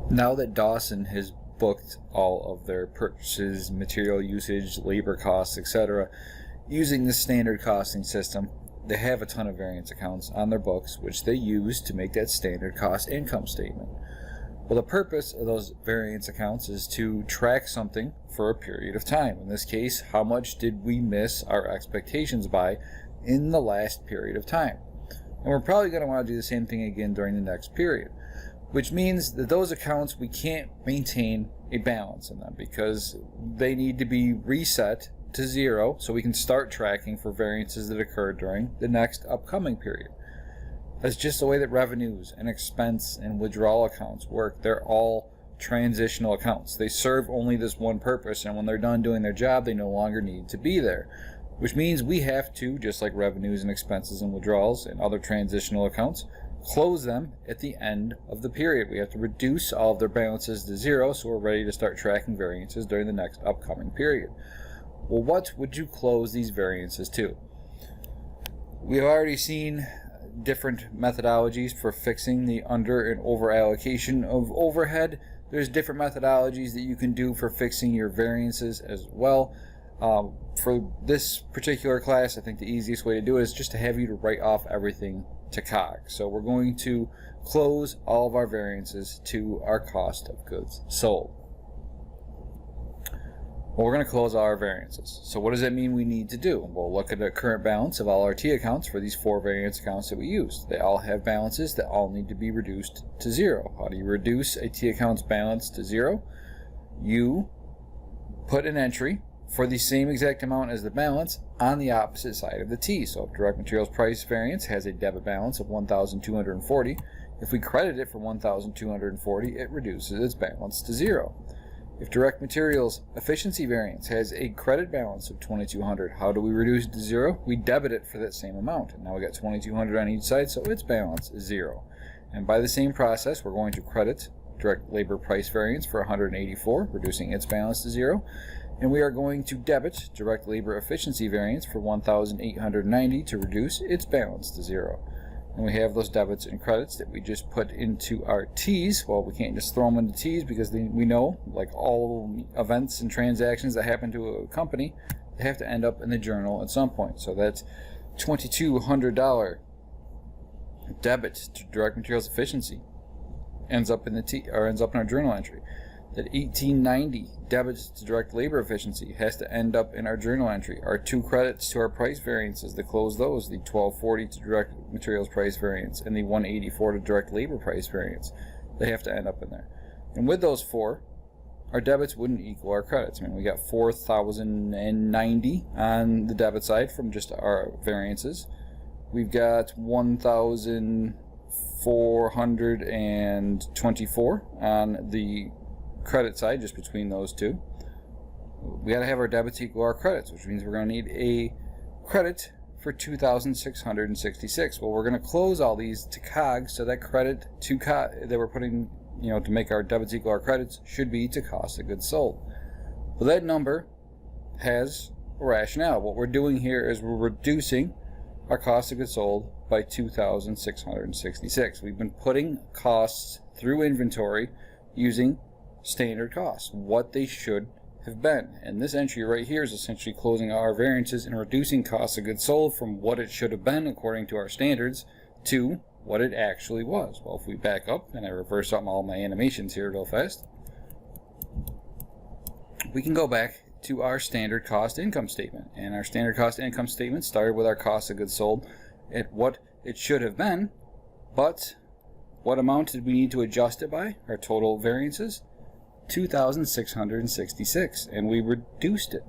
Now that Dawson has booked all of their purchases, material usage, labor costs, etc., using the standard costing system, they have a ton of variance accounts on their books, which they use to make that standard cost income statement. Well, the purpose of those variance accounts is to track something for a period of time. In this case, how much did we miss our expectations by in the last period of time? And we're probably going to want to do the same thing again during the next period, which means that those accounts, we can't maintain a balance in them because they need to be reset to zero so we can start tracking for variances that occur during the next upcoming period. That's just the way that revenues and expense and withdrawal accounts work. They're all transitional accounts. They serve only this one purpose, and when they're done doing their job, they no longer need to be there. Which means we have to, just like revenues and expenses and withdrawals and other transitional accounts, close them at the end of the period. We have to reduce all of their balances to zero so we're ready to start tracking variances during the next upcoming period. Well, what would you close these variances to? We've already seen different methodologies for fixing the under and over allocation of overhead. There's different methodologies that you can do for fixing your variances as well. For this particular class, I think the easiest way to do it is just to have you to write off everything to COG. So we're going to close all of our variances to our cost of goods sold. Well, we're going to close all our variances. So what does that mean we need to do? We'll look at the current balance of all our T accounts for these 4 variance accounts that we used. They all have balances that all need to be reduced to zero. How do you reduce a T account's balance to zero? You put an entry for the same exact amount as the balance on the opposite side of the T. So if direct materials price variance has a debit balance of 1,240, if we credit it for 1,240, it reduces its balance to zero. If direct materials efficiency variance has a credit balance of 2,200, how do we reduce it to zero? We debit it for that same amount. And now we got 2,200 on each side, so its balance is zero. And by the same process, we're going to credit direct labor price variance for 184, reducing its balance to zero. And we are going to debit direct labor efficiency variance for 1,890 to reduce its balance to zero. And we have those debits and credits that we just put into our T's. Well, we can't just throw them into T's because we know, like all events and transactions that happen to a company, they have to end up in the journal at some point. So that's $2,200 debit to direct materials efficiency ends up in the T, or ends up in our journal entry. That 1890 debits to direct labor efficiency has to end up in our journal entry. Our 2 credits to our price variances, to close those, the 1240 to direct materials price variance and the 184 to direct labor price variance, they have to end up in there. And with those 4, our debits wouldn't equal our credits. I mean, we got 4,090 on the debit side from just our variances. We've got 1,424 on the credit side, just between those two. We got to have our debits equal our credits, which means we're going to need a credit for 2,666. Well, we're going to close all these to COG, so that credit to COG that we're putting, to make our debits equal our credits should be to cost of goods sold. Well, that number has a rationale. What we're doing here is we're reducing our cost of goods sold by 2,666. We've been putting costs through inventory using standard costs, what they should have been. And this entry right here is essentially closing our variances and reducing cost of goods sold from what it should have been according to our standards to what it actually was. Well, if we back up and I reverse up all my animations here real fast, we can go back to our standard cost income statement. And our standard cost income statement started with our cost of goods sold at what it should have been, but what amount did we need to adjust it by? Our total variances? 2,666, and we reduced it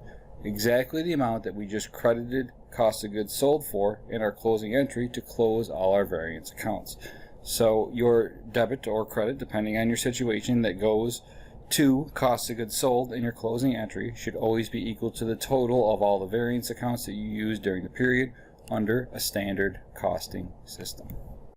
exactly the amount that we just credited cost of goods sold for in our closing entry to close all our variance accounts. So your debit or credit, depending on your situation, that goes to cost of goods sold in your closing entry should always be equal to the total of all the variance accounts that you use during the period under a standard costing system.